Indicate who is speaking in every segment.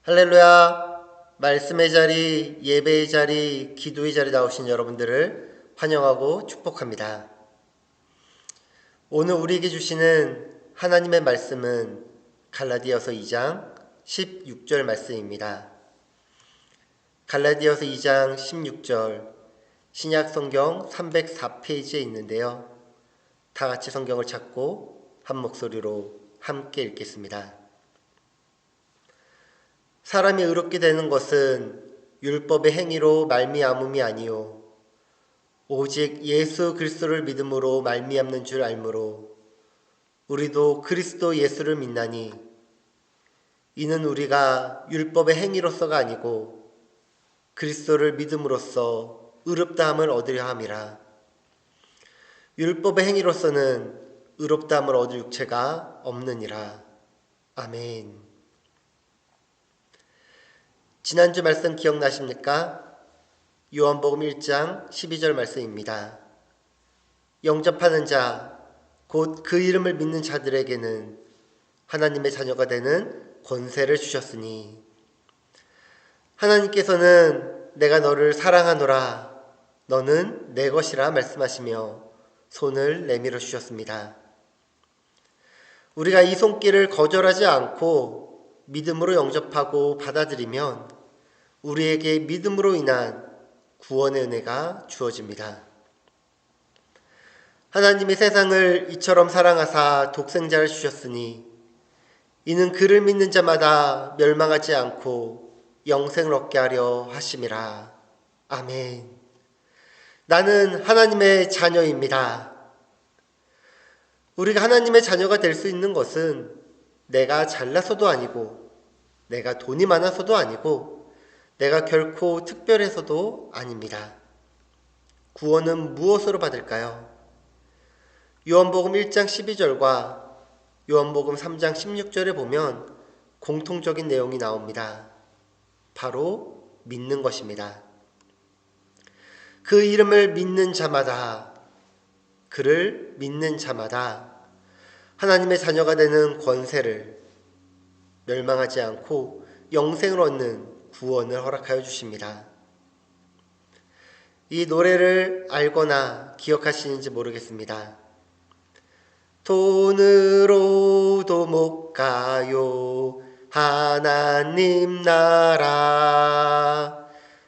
Speaker 1: 할렐루야! 말씀의 자리, 예배의 자리, 기도의 자리 나오신 여러분들을 환영하고 축복합니다. 오늘 우리에게 주시는 하나님의 말씀은 갈라디아서 2장 16절 말씀입니다. 갈라디아서 2장 16절 신약 성경 304페이지에 있는데요. 다 같이 성경을 찾고 한 목소리로 함께 읽겠습니다. 사람이 의롭게 되는 것은 율법의 행위로 말미암음이 아니요 오직 예수 그리스도를 믿음으로 말미암는 줄 알므로 우리도 그리스도 예수를 믿나니 이는 우리가 율법의 행위로서가 아니고 그리스도를 믿음으로써 의롭다함을 얻으려 함이라. 율법의 행위로서는 의롭다함을 얻을 육체가 없느니라. 아멘. 지난주 말씀 기억나십니까? 요한복음 1장 12절 말씀입니다. 영접하는 자, 곧 그 이름을 믿는 자들에게는 하나님의 자녀가 되는 권세를 주셨으니 하나님께서는 내가 너를 사랑하노라 너는 내 것이라 말씀하시며 손을 내밀어 주셨습니다. 우리가 이 손길을 거절하지 않고 믿음으로 영접하고 받아들이면 우리에게 믿음으로 인한 구원의 은혜가 주어집니다. 하나님이 세상을 이처럼 사랑하사 독생자를 주셨으니 이는 그를 믿는 자마다 멸망하지 않고 영생을 얻게 하려 하심이라. 아멘. 나는 하나님의 자녀입니다. 우리가 하나님의 자녀가 될 수 있는 것은 내가 잘나서도 아니고 내가 돈이 많아서도 아니고 내가 결코 특별해서도 아닙니다. 구원은 무엇으로 받을까요? 요한복음 1장 12절과 요한복음 3장 16절에 보면 공통적인 내용이 나옵니다. 바로 믿는 것입니다. 그 이름을 믿는 자마다, 그를 믿는 자마다 하나님의 자녀가 되는 권세를 멸망하지 않고 영생을 얻는 구원을 허락하여 주십니다. 이 노래를 알거나 기억하시는지 모르겠습니다. 돈으로도 못 가요 하나님 나라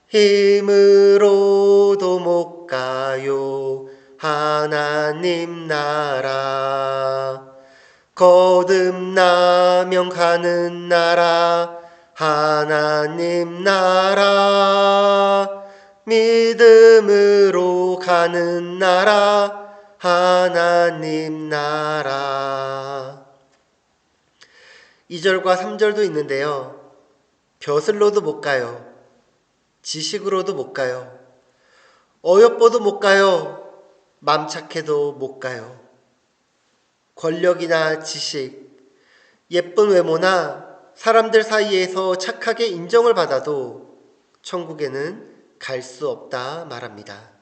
Speaker 1: 힘으로도 못 가요 하나님 나라 거듭나면 가는 나라 하나님 나라 믿음으로 가는 나라 하나님 나라. 2절과 3절도 있는데요. 벼슬로도 못 가요. 지식으로도 못 가요. 어여뻐도 못 가요. 맘 착해도 못 가요. 권력이나 지식, 예쁜 외모나 사람들 사이에서 착하게 인정을 받아도 천국에는 갈 수 없다 말합니다.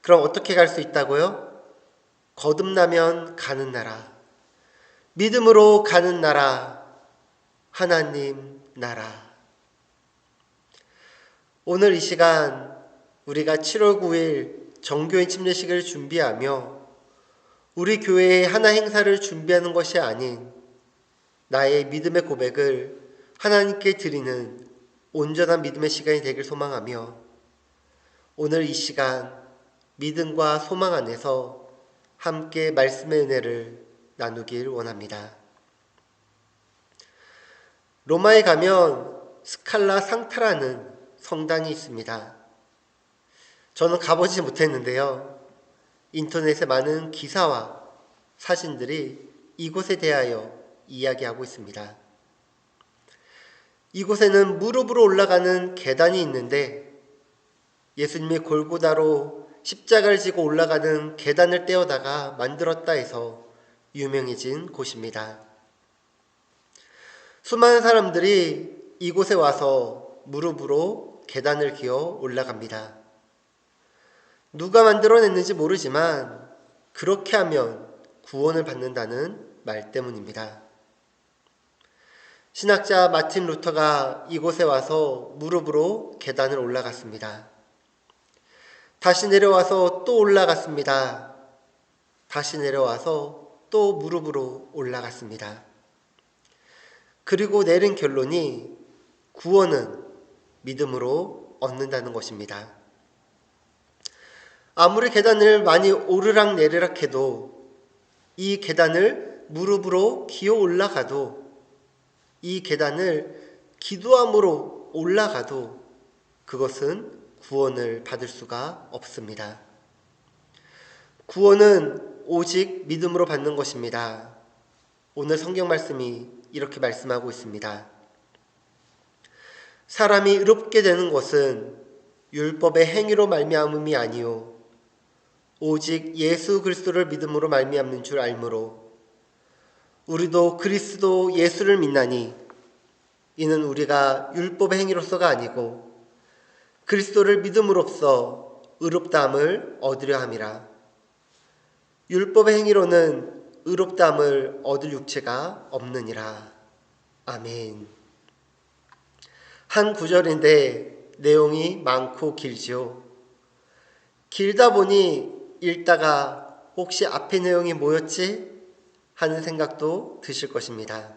Speaker 1: 그럼 어떻게 갈 수 있다고요? 거듭나면 가는 나라, 믿음으로 가는 나라, 하나님 나라. 오늘 이 시간 우리가 7월 9일 정교인 침례식을 준비하며 우리 교회의 하나 행사를 준비하는 것이 아닌 나의 믿음의 고백을 하나님께 드리는 온전한 믿음의 시간이 되길 소망하며 오늘 이 시간 믿음과 소망 안에서 함께 말씀의 은혜를 나누길 원합니다. 로마에 가면 스칼라 상타라는 성당이 있습니다. 저는 가보지 못했는데요. 인터넷에 많은 기사와 사진들이 이곳에 대하여 이야기하고 있습니다. 이곳에는 무릎으로 올라가는 계단이 있는데 예수님이 골고다로 십자가를 지고 올라가는 계단을 떼어다가 만들었다 해서 유명해진 곳입니다. 수많은 사람들이 이곳에 와서 무릎으로 계단을 기어 올라갑니다. 누가 만들어냈는지 모르지만 그렇게 하면 구원을 받는다는 말 때문입니다. 신학자 마틴 루터가 이곳에 와서 무릎으로 계단을 올라갔습니다. 다시 내려와서 또 올라갔습니다. 다시 내려와서 또 무릎으로 올라갔습니다. 그리고 내린 결론이 구원은 믿음으로 얻는다는 것입니다. 아무리 계단을 많이 오르락 내리락 해도, 이 계단을 무릎으로 기어 올라가도, 이 계단을 기도함으로 올라가도 그것은 구원을 받을 수가 없습니다. 구원은 오직 믿음으로 받는 것입니다. 오늘 성경 말씀이 이렇게 말씀하고 있습니다. 사람이 의롭게 되는 것은 율법의 행위로 말미암음이 아니요 오직 예수 그리스도를 믿음으로 말미암는 줄 알므로 우리도 그리스도 예수를 믿나니 이는 우리가 율법의 행위로서가 아니고 그리스도를 믿음으로써 의롭다함을 얻으려 함이라. 율법의 행위로는 의롭다함을 얻을 육체가 없느니라. 아멘. 한 구절인데 내용이 많고 길지요. 길다 보니 읽다가 혹시 앞의 내용이 뭐였지? 하는 생각도 드실 것입니다.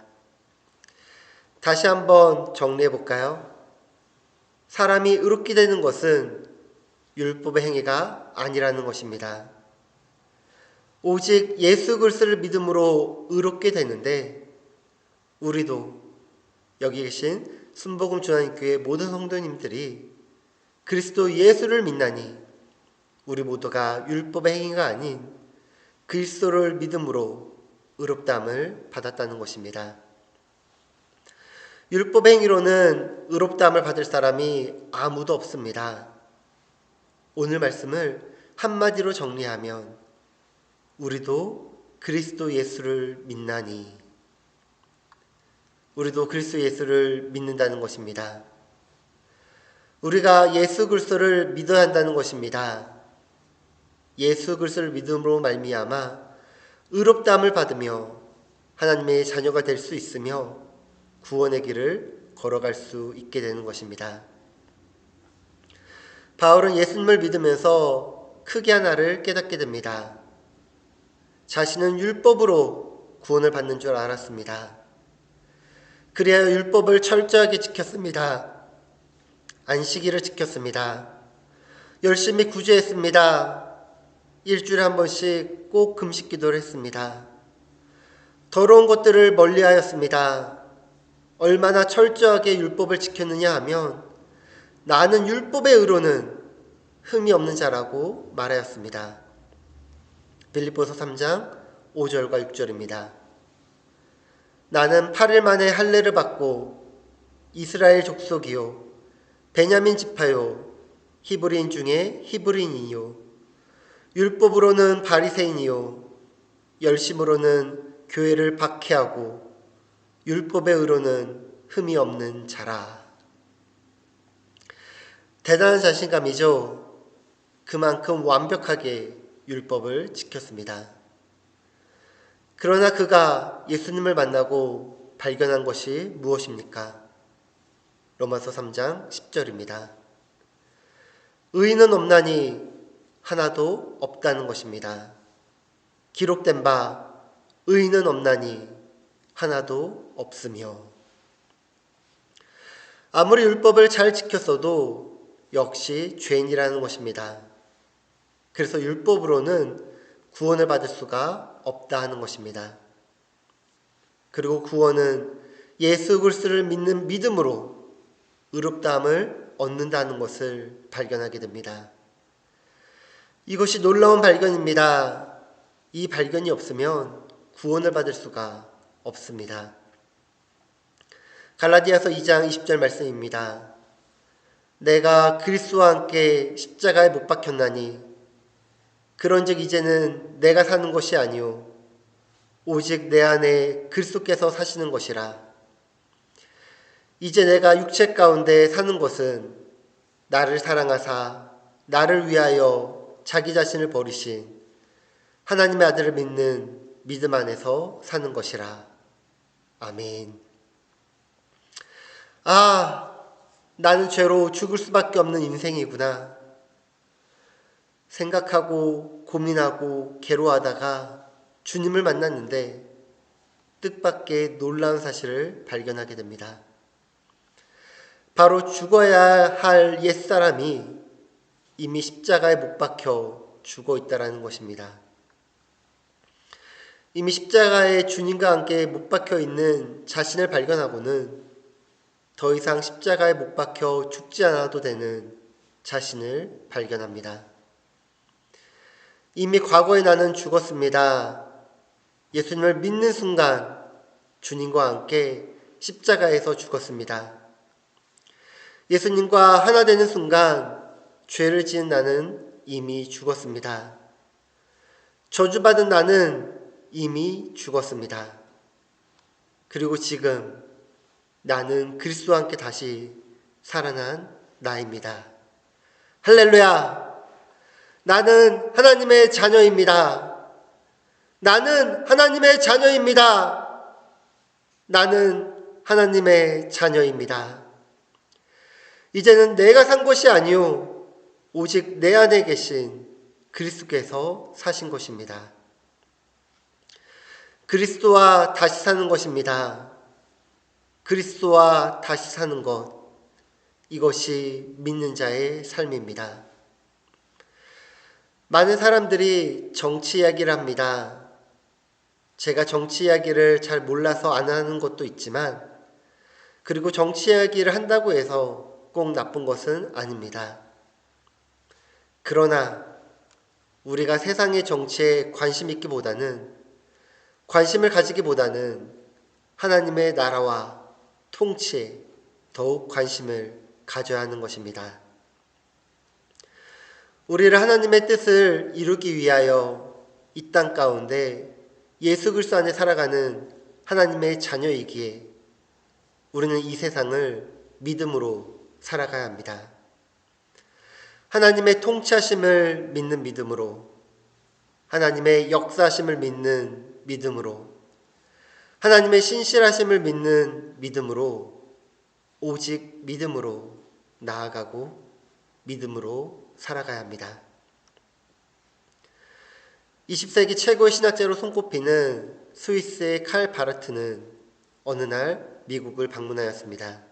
Speaker 1: 다시 한번 정리해 볼까요? 사람이 의롭게 되는 것은 율법의 행위가 아니라는 것입니다. 오직 예수 그리스도를 믿음으로 의롭게 되는데, 우리도 여기 계신 순복음 주안교회 모든 성도님들이 그리스도 예수를 믿나니 우리 모두가 율법의 행위가 아닌 그리스도를 믿음으로 의롭다함을 받았다는 것입니다. 율법의 행위로는 의롭다함을 받을 사람이 아무도 없습니다. 오늘 말씀을 한마디로 정리하면 우리도 그리스도 예수를 믿나니, 우리도 그리스도 예수를 믿는다는 것입니다. 우리가 예수 그리스도를 믿어야 한다는 것입니다. 예수 그리스도를 믿음으로 말미암아 의롭다함을 받으며 하나님의 자녀가 될 수 있으며 구원의 길을 걸어갈 수 있게 되는 것입니다. 바울은 예수님을 믿으면서 크게 하나를 깨닫게 됩니다. 자신은 율법으로 구원을 받는 줄 알았습니다. 그리하여 율법을 철저하게 지켰습니다. 안식일을 지켰습니다. 열심히 구제했습니다. 일주일에 한 번씩 꼭 금식 기도를 했습니다. 더러운 것들을 멀리하였습니다. 얼마나 철저하게 율법을 지켰느냐 하면 나는 율법의 의로는 흠이 없는 자라고 말하였습니다. 빌립보서 3장 5절과 6절입니다. 나는 8일 만에 할례를 받고 이스라엘 족속이요 베냐민 지파요 히브리인 중에 히브리인이요 율법으로는 바리새인이요 열심으로는 교회를 박해하고 율법의 의로는 흠이 없는 자라. 대단한 자신감이죠. 그만큼 완벽하게 율법을 지켰습니다. 그러나 그가 예수님을 만나고 발견한 것이 무엇입니까? 로마서 3장 10절입니다. 의인은 없나니 하나도 없다는 것입니다. 기록된 바 의인은 없나니 하나도 없으며, 아무리 율법을 잘 지켰어도 역시 죄인이라는 것입니다. 그래서 율법으로는 구원을 받을 수가 없다 하는 것입니다. 그리고 구원은 예수 그리스도를 믿는 믿음으로 의롭다함을 얻는다는 것을 발견하게 됩니다. 이것이 놀라운 발견입니다. 이 발견이 없으면 구원을 받을 수가 없습니다. 갈라디아서 2장 20절 말씀입니다. 내가 그리스도와 함께 십자가에 못 박혔나니 그런즉 이제는 내가 사는 것이 아니요 오직 내 안에 그리스도께서 사시는 것이라. 이제 내가 육체 가운데 사는 것은 나를 사랑하사 나를 위하여 자기 자신을 버리신 하나님의 아들을 믿는 믿음 안에서 사는 것이라. 아멘. 아, 나는 죄로 죽을 수밖에 없는 인생이구나. 생각하고 고민하고 괴로워하다가 주님을 만났는데 뜻밖의 놀라운 사실을 발견하게 됩니다. 바로 죽어야 할 옛사람이 이미 십자가에 못 박혀 죽어 있다는 것입니다. 이미 십자가에 주님과 함께 못 박혀 있는 자신을 발견하고는 더 이상 십자가에 못 박혀 죽지 않아도 되는 자신을 발견합니다. 이미 과거에 나는 죽었습니다. 예수님을 믿는 순간 주님과 함께 십자가에서 죽었습니다. 예수님과 하나 되는 순간 죄를 지은 나는 이미 죽었습니다. 저주받은 나는 이미 죽었습니다. 그리고 지금 나는 그리스도와 함께 다시 살아난 나입니다. 할렐루야! 나는 하나님의 자녀입니다. 나는 하나님의 자녀입니다. 나는 하나님의 자녀입니다. 이제는 내가 산 것이 아니요 오직 내 안에 계신 그리스도께서 사신 것입니다. 그리스도와 다시 사는 것입니다. 그리스도와 다시 사는 것, 이것이 믿는 자의 삶입니다. 많은 사람들이 정치 이야기를 합니다. 제가 정치 이야기를 잘 몰라서 안 하는 것도 있지만, 그리고 정치 이야기를 한다고 해서 꼭 나쁜 것은 아닙니다. 그러나 우리가 세상의 정치에 관심을 가지기보다는 하나님의 나라와 통치에 더욱 관심을 가져야 하는 것입니다. 우리를 하나님의 뜻을 이루기 위하여 이 땅 가운데 예수 그리스도 안에 살아가는 하나님의 자녀이기에 우리는 이 세상을 믿음으로 살아가야 합니다. 하나님의 통치하심을 믿는 믿음으로, 하나님의 역사하심을 믿는 믿음으로, 하나님의 신실하심을 믿는 믿음으로, 오직 믿음으로 나아가고 믿음으로 살아가야 합니다. 20세기 최고의 신학자로 손꼽히는 스위스의 칼 바르트는 어느 날 미국을 방문하였습니다.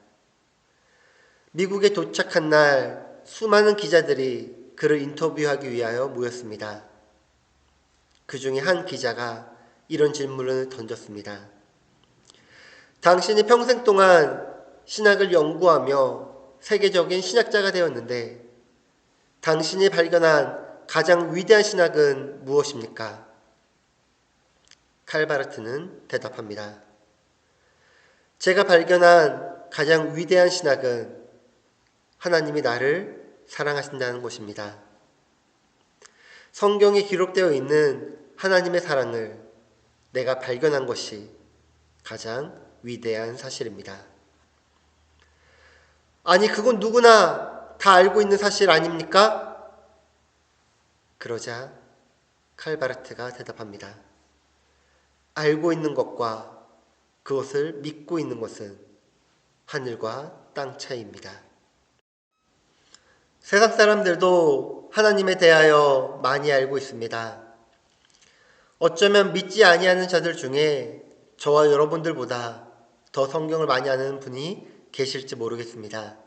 Speaker 1: 미국에 도착한 날 수많은 기자들이 그를 인터뷰하기 위하여 모였습니다. 그 중에 한 기자가 이런 질문을 던졌습니다. 당신이 평생 동안 신학을 연구하며 세계적인 신학자가 되었는데 당신이 발견한 가장 위대한 신학은 무엇입니까? 칼 바르트는 대답합니다. 제가 발견한 가장 위대한 신학은 하나님이 나를 사랑하신다는 것입니다. 성경에 기록되어 있는 하나님의 사랑을 내가 발견한 것이 가장 위대한 사실입니다. 아니, 그건 누구나 다 알고 있는 사실 아닙니까? 그러자 칼 바르트가 대답합니다. 알고 있는 것과 그것을 믿고 있는 것은 하늘과 땅 차이입니다. 세상 사람들도 하나님에 대하여 많이 알고 있습니다. 어쩌면 믿지 아니하는 자들 중에 저와 여러분들보다 더 성경을 많이 아는 분이 계실지 모르겠습니다.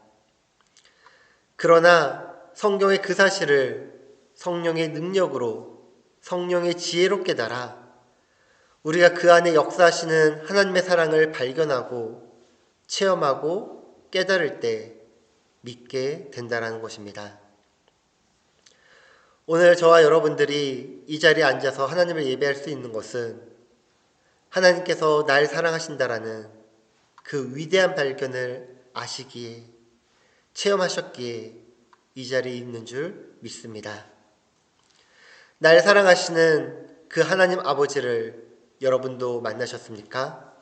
Speaker 1: 그러나 성경의 그 사실을 성령의 능력으로, 성령의 지혜로 깨달아 우리가 그 안에 역사하시는 하나님의 사랑을 발견하고 체험하고 깨달을 때 믿게 된다는 것입니다. 오늘 저와 여러분들이 이 자리에 앉아서 하나님을 예배할 수 있는 것은 하나님께서 날 사랑하신다라는 그 위대한 발견을 아시기에, 체험하셨기에 이 자리에 있는 줄 믿습니다. 날 사랑하시는 그 하나님 아버지를 여러분도 만나셨습니까?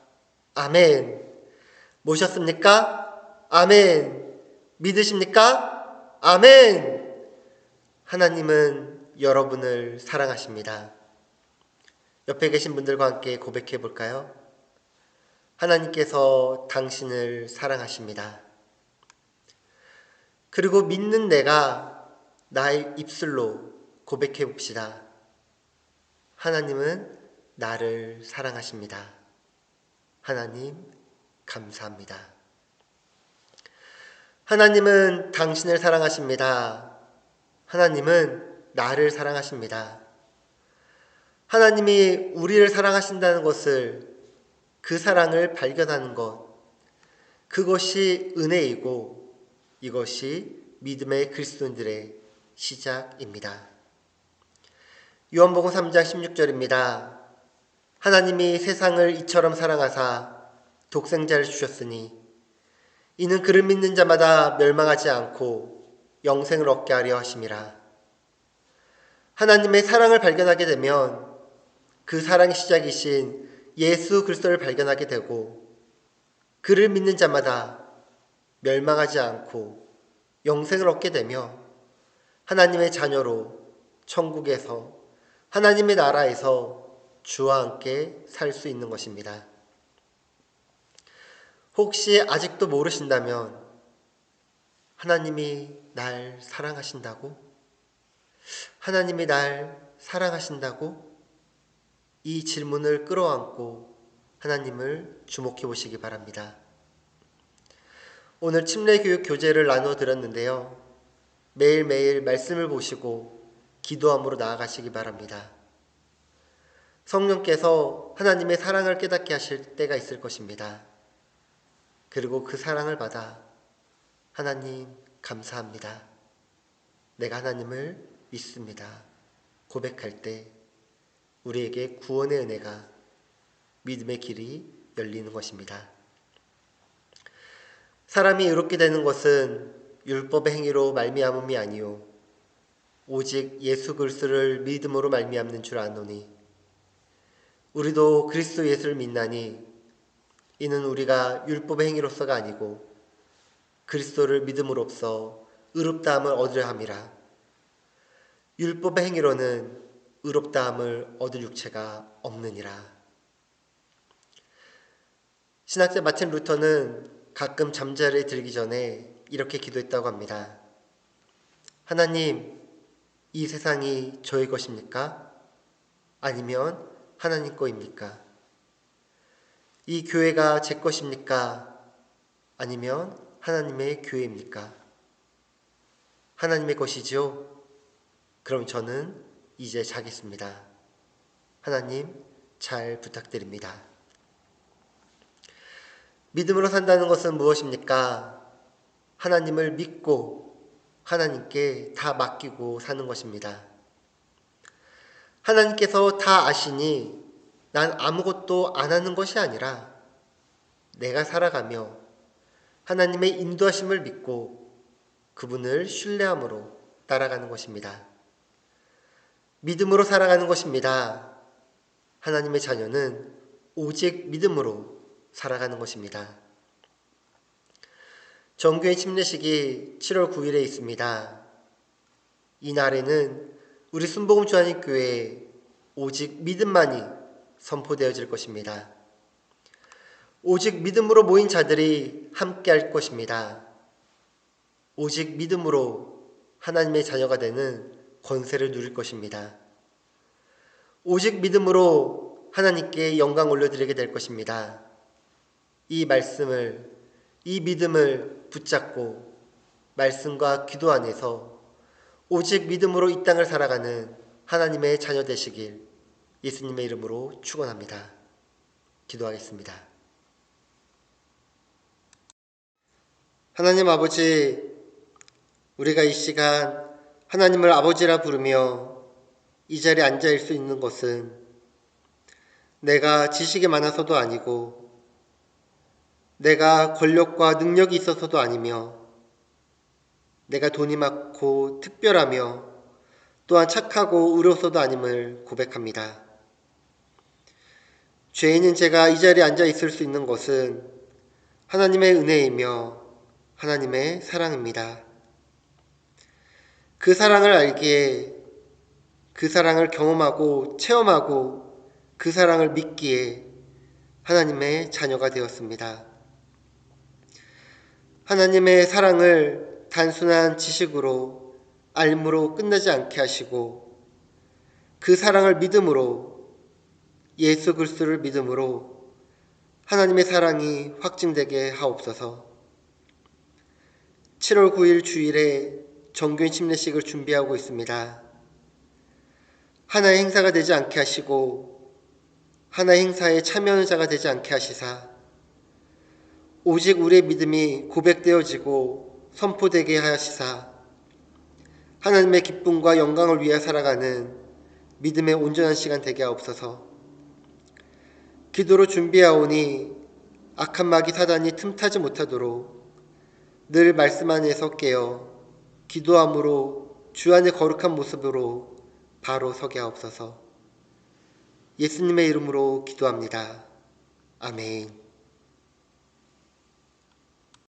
Speaker 1: 아멘. 모셨습니까? 아멘. 믿으십니까? 아멘. 하나님은 여러분을 사랑하십니다. 옆에 계신 분들과 함께 고백해 볼까요? 하나님께서 당신을 사랑하십니다. 그리고 믿는 내가 나의 입술로 고백해 봅시다. 하나님은 나를 사랑하십니다. 하나님, 감사합니다. 하나님은 당신을 사랑하십니다. 하나님은 나를 사랑하십니다. 하나님이 우리를 사랑하신다는 것을, 그 사랑을 발견하는 것, 그것이 은혜이고 이것이 믿음의 그리스도인들의 시작입니다. 요한복음 3장 16절입니다. 하나님이 세상을 이처럼 사랑하사 독생자를 주셨으니 이는 그를 믿는 자마다 멸망하지 않고 영생을 얻게 하려 하심이라. 하나님의 사랑을 발견하게 되면 그 사랑의 시작이신 예수 그리스도를 발견하게 되고 그를 믿는 자마다 멸망하지 않고 영생을 얻게 되며 하나님의 자녀로 천국에서 하나님의 나라에서 주와 함께 살 수 있는 것입니다. 혹시 아직도 모르신다면 하나님이 날 사랑하신다고? 하나님이 날 사랑하신다고? 이 질문을 끌어안고 하나님을 주목해 보시기 바랍니다. 오늘 침례교육 교재를 나누어 드렸는데요. 매일매일 말씀을 보시고 기도함으로 나아가시기 바랍니다. 성령께서 하나님의 사랑을 깨닫게 하실 때가 있을 것입니다. 그리고 그 사랑을 받아 하나님 감사합니다. 내가 하나님을 믿습니다. 고백할 때 우리에게 구원의 은혜가, 믿음의 길이 열리는 것입니다. 사람이 의롭게 되는 것은 율법의 행위로 말미암음이 아니요 오직 예수 그리스도를 믿음으로 말미암는 줄 아노니 우리도 그리스도 예수를 믿나니 이는 우리가 율법의 행위로서가 아니고 그리스도를 믿음으로써 의롭다함을 얻으려 함이라. 율법의 행위로는 의롭다함을 얻을 육체가 없느니라. 신학자 마틴 루터는 가끔 잠자리에 들기 전에 이렇게 기도했다고 합니다. 하나님, 이 세상이 저의 것입니까? 아니면 하나님 거입니까? 이 교회가 제 것입니까? 아니면 하나님의 교회입니까? 하나님의 것이죠? 그럼 저는 이제 자겠습니다. 하나님 잘 부탁드립니다. 믿음으로 산다는 것은 무엇입니까? 하나님을 믿고 하나님께 다 맡기고 사는 것입니다. 하나님께서 다 아시니 난 아무것도 안 하는 것이 아니라 내가 살아가며 하나님의 인도하심을 믿고 그분을 신뢰함으로 따라가는 것입니다. 믿음으로 살아가는 것입니다. 하나님의 자녀는 오직 믿음으로 살아가는 것입니다. 정교회 침례식이 7월 9일에 있습니다. 이 날에는 우리 순복음 주한인교회에 오직 믿음만이 선포되어질 것입니다. 오직 믿음으로 모인 자들이 함께 할 것입니다. 오직 믿음으로 하나님의 자녀가 되는 권세를 누릴 것입니다. 오직 믿음으로 하나님께 영광 올려드리게 될 것입니다. 이 말씀을, 이 믿음을 붙잡고 말씀과 기도 안에서 오직 믿음으로 이 땅을 살아가는 하나님의 자녀 되시길 예수님의 이름으로 축원합니다. 기도하겠습니다. 하나님 아버지, 우리가 이 시간 하나님을 아버지라 부르며 이 자리에 앉아 수 있는 것은 내가 지식이 많아서도 아니고 내가 권력과 능력이 있어서도 아니며 내가 돈이 많고 특별하며 또한 착하고 의로워서도 아님을 고백합니다. 죄인인 제가 이 자리에 앉아 있을 수 있는 것은 하나님의 은혜이며 하나님의 사랑입니다. 그 사랑을 알기에, 그 사랑을 경험하고 체험하고 그 사랑을 믿기에 하나님의 자녀가 되었습니다. 하나님의 사랑을 단순한 지식으로 알므로 끝나지 않게 하시고 그 사랑을 믿음으로 예수 그리스도를 믿음으로 하나님의 사랑이 확증되게 하옵소서. 7월 9일 주일에 정교인 침례식을 준비하고 있습니다. 하나의 행사가 되지 않게 하시고 하나의 행사에 참여하는 자가 되지 않게 하시사 오직 우리의 믿음이 고백되어지고 선포되게 하시사 하나님의 기쁨과 영광을 위해 살아가는 믿음의 온전한 시간 되게 하옵소서. 기도로 준비하오니 악한 마귀 사단이 틈타지 못하도록 늘 말씀 안에서 깨어 기도함으로 주 안의 거룩한 모습으로 바로 서게 하옵소서. 예수님의 이름으로 기도합니다. 아멘.